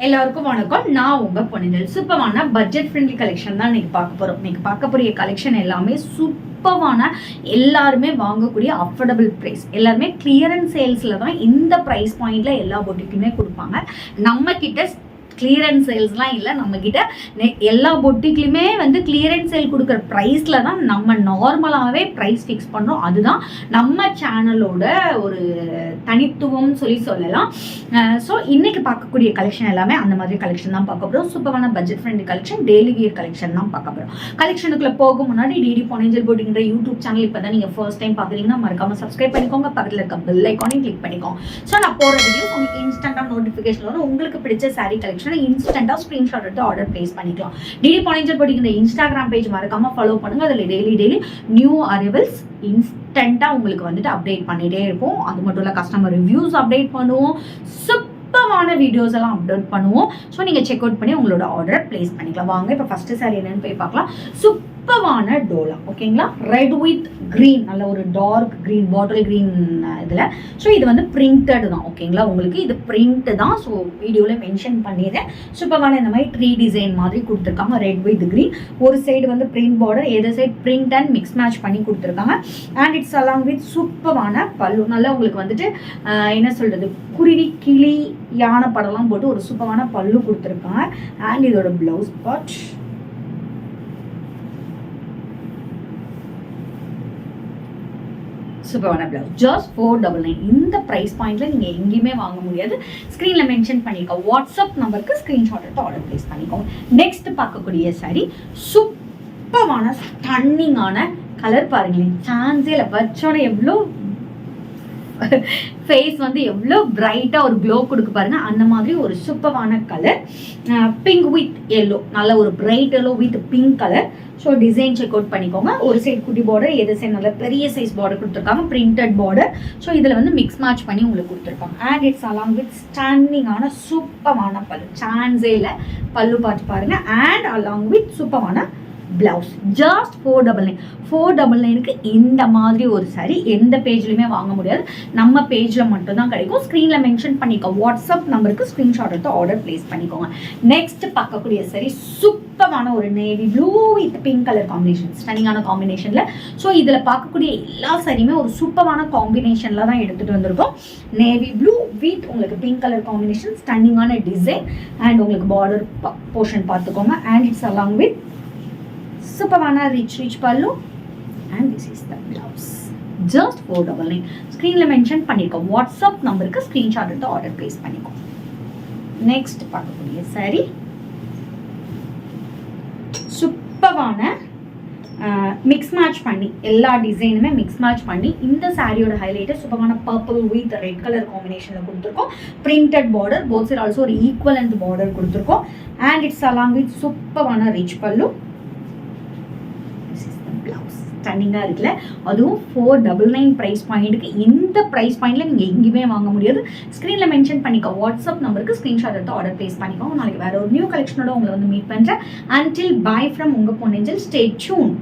எல்லாருக்கும் வணக்கம். நான் உங்க பொன்னிதழ். சூப்பரான பட்ஜெட் ஃப்ரெண்ட்லி கலெக்ஷன் தான் இன்னைக்கு பார்க்க போறோம். இன்னைக்கு பார்க்க போற கலெக்ஷன் எல்லாமே சூப்பரான, எல்லாருமே வாங்கக்கூடிய அஃபோர்டபுள் பிரைஸ். எல்லாருமே கிளியரன்ஸ் சேல்ஸ்ல தான் இந்த பிரைஸ் பாயிண்ட்ல எல்லா பொட்டிக்குமே கொடுப்பாங்க. நம்ம கிட்ட கிளியரன்ஸ் சேல்ஸ்லாம் இல்லை. நம்மக்கிட்ட எல்லா பொட்டிக்லையுமே வந்து கிளியரன்ஸ் சேல் கொடுக்குற ப்ரைஸில் தான் நம்ம நார்மலாகவே ப்ரைஸ் ஃபிக்ஸ் பண்ணுறோம். அதுதான் நம்ம சேனலோட ஒரு தனித்துவம்னு சொல்லலாம். ஸோ இன்றைக்கி பார்க்கக்கூடிய கலெக்ஷன் எல்லாமே அந்த மாதிரி கலெக்ஷன் தான் பார்க்க போகிறோம். சூப்பரான budget friendly collection, daily wear collection தான் பார்க்க போகிறோம். கலெக்ஷனுக்குள்ளே போக முன்னாடி டிடி பொன்னியின் போட்டிங்கிற யூடியூப் சேனல் இப்போ தான் நீங்கள் ஃபர்ஸ்ட் டைம் பார்க்குறீங்கன்னா மறக்காமல் சப்ஸ்கிரைப் பண்ணிக்கோங்க. பக்கத்தில் இருக்க பெல் ஐக்கானையும் கிளிக் பண்ணிக்கோங்க. ஸோ நான் போகிற வீடியோ உங்களுக்கு இன்ஸ்டன்ட்டாக நோட்டிஃபிகேஷன் வரும். உங்களுக்கு பிடிச்ச சாரீ கலெக்ஷன் இன்ஸ்டன்ட்டா ஸ்கிரீன்ஷாட் எடுத்து ஆர்டர் பிளேஸ் பண்ணிக்கலாம். டிடி பொன்னியின் போட்டிங்கிற இன்ஸ்டாகிராம் பேஜ் மறக்காம ஃபாலோ பண்ணுங்க. அதில் டெய்லி நியூ அரைவல்ஸ் இன்ஸ்டன்ட்டா உங்களுக்கு வந்துட்டு அப்டேட் பண்ணிட்டே இருப்போம். அது மட்டும் இல்ல கஸ்டமர் ரிவ்யூஸ் அப்டேட் பண்ணுவோம். சூப்பரான வீடியோஸ் எல்லாம் அப்லோட் பண்ணுவோம். ஸோ நீங்க செக் அவுட் பண்ணி உங்களோட ஆர்டர் பிளேஸ் பண்ணிக்கலாம். வாங்க இப்போ ஃபர்ஸ்ட் சாரி என்னன்னு போய் பார்க்கலாம். சூப்பரான டோலா, ஓகேங்களா? ரெட் வித் கிரீன், நல்ல ஒரு டார்க் கிரீன், பாட்டில் கிரீன் இதில். ஸோ இது வந்து பிரிண்டட் தான், ஓகேங்களா? உங்களுக்கு இது பிரிண்ட் தான். ஸோ வீடியோவில் மென்ஷன் பண்ணிடுறேன். சூப்பரான இந்த மாதிரி ட்ரீ டிசைன் மாதிரி கொடுத்துருக்காங்க. ரெட் வித் கிரீன், ஒரு சைடு வந்து print border, either side print and mix match பண்ணி கொடுத்துருக்காங்க. அண்ட் இட்ஸ் அலாங் வித் சூப்பரான பல்லு. நல்லா உங்களுக்கு வந்துட்டு என்ன சொல்றது, குருவி கிளி யானை படம்லாம் போட்டு ஒரு சூப்பரான பல்லு கொடுத்துருக்காங்க. அண்ட் இதோட பிளவுஸ் பார்ட் சூப்பரான பிளவுஸ், ஜஸ்ட் 499. இந்த பிரைஸ் பாயிண்ட்ல நீங்க எங்கேயுமே வாங்க முடியாது. ஸ்கிரீன்ல மென்ஷன் பண்ணிக்கோ. வாட்ஸ்அப் நம்பருக்கு ஸ்கிரீன்ஷாட் எடுத்து ஆர்டர் பிளேஸ் பண்ணிக்கோங்க. நெக்ஸ்ட் பார்க்கக்கூடிய சாரி சூப்பரான ஸ்டன்னிங்கான கலர். பாருங்களேன், சான்ஸே வச்சோட எவ்வளோ ஃபேஸ் வந்து எவ்வளோ பிரைட்டாக ஒரு க்ளோ கொடுக்க பாருங்க. அந்த மாதிரி ஒரு சூப்பரான கலர், பிங்க் வித் எல்லோ, நல்ல ஒரு bright yellow with pink colour. So design check out பண்ணிக்கோங்க. ஒரு சைடு குட்டி பார்டர், எது சைடு நல்ல பெரிய சைஸ் பார்டர் கொடுத்துருக்காங்க, பிரிண்டட் பார்டர். ஸோ இதில் வந்து மிக்ஸ் மேட்ச் பண்ணி உங்களுக்கு கொடுத்துருக்காங்க. அண்ட் இட்ஸ் அலாங் வித் ஸ்டன்னிங்கான சூப்பரான பல்லு, சான்ஸேல பல்லு பார்த்து பாருங்க. அண்ட் அலாங் வித் சூப்பரான பிளவுஸ், ஜஸ்ட் 499. 499க்கு இந்த மாதிரி ஒரு சாரி எந்த பேஜ்லையுமே வாங்க முடியாது. நம்ம பேஜில் மட்டும்தான் கிடைக்கும். ஸ்க்ரீனில் மென்ஷன் பண்ணிக்கோ. வாட்ஸ்அப் நம்பருக்கு ஸ்க்ரீன்ஷாட் எடுத்து ஆர்டர் பிளேஸ் பண்ணிக்கோங்க. நெக்ஸ்ட் பார்க்கக்கூடிய சாரி சூப்பரான ஒரு navy blue with pink colour combination, ஸ்டன்னிங்கான காம்பினேஷனில். ஸோ இதில் பார்க்கக்கூடிய எல்லா சாரியுமே ஒரு சூப்பரான காம்பினேஷனில் தான் எடுத்துகிட்டு வந்திருக்கோம். நேவி ப்ளூ வித் உங்களுக்கு பிங்க் கலர் காம்பினேஷன், ஸ்டன்னிங்கான டிசைன். அண்ட் உங்களுக்கு பார்டர் போர்ஷன் பார்த்துக்கோங்க. அண்ட் இட்ஸ் அலாங் வித் சூப்பரான rich pallu. And this is the blouse, just 499. ஸ்க்ரீனில் மென்ஷன் பண்ணியிருக்கோம். வாட்ஸ்அப் நம்பருக்கு ஸ்க்ரீன்ஷாட் எடுத்து ஆர்டர் பிளேஸ் பண்ணிக்கோம். நெக்ஸ்ட் பார்க்கக்கூடிய சாரி சூப்பரான மிக்ஸ் மேட்ச் பண்ணி, எல்லா டிசைனுமே மிக்ஸ் மேட்ச் பண்ணி இந்த சாரியோட ஹைலைட்டை சூப்பரான பர்பிள் வித் ரெட் கலர் காம்பினேஷனில் கொடுத்துருக்கோம். Printed border, both side also ஒரு ஈக்குவலண்ட் பார்டர் கொடுத்துருக்கோம். அண்ட் இட்ஸ் அலாங் வித் சூப்பரான ரிச் பல்லு. ஸ்டன்னிங்காக இருக்குல்ல, அதுவும் 499 ப்ரைஸ் பாயிண்ட்டுக்கு. இந்த ப்ரைஸ் பாயிண்ட்ல நீங்கள் எங்கேயுமே வாங்க முடியாது. ஸ்க்ரீனில் மென்ஷன் பண்ணிக்கோ. வாட்ஸ்அப் நம்பருக்கு ஸ்க்ரீன்ஷாட் எடுத்து ஆர்டர் பிளேஸ் பண்ணிக்கோங்க. நாளைக்கு வேற ஒரு நியூ கலெக்ஷனோட உங்களை வந்து மீட் பண்ணுறேன். அன்டில் பை ஃப்ரம் உங்கள் பொன்னியின். Stay tune.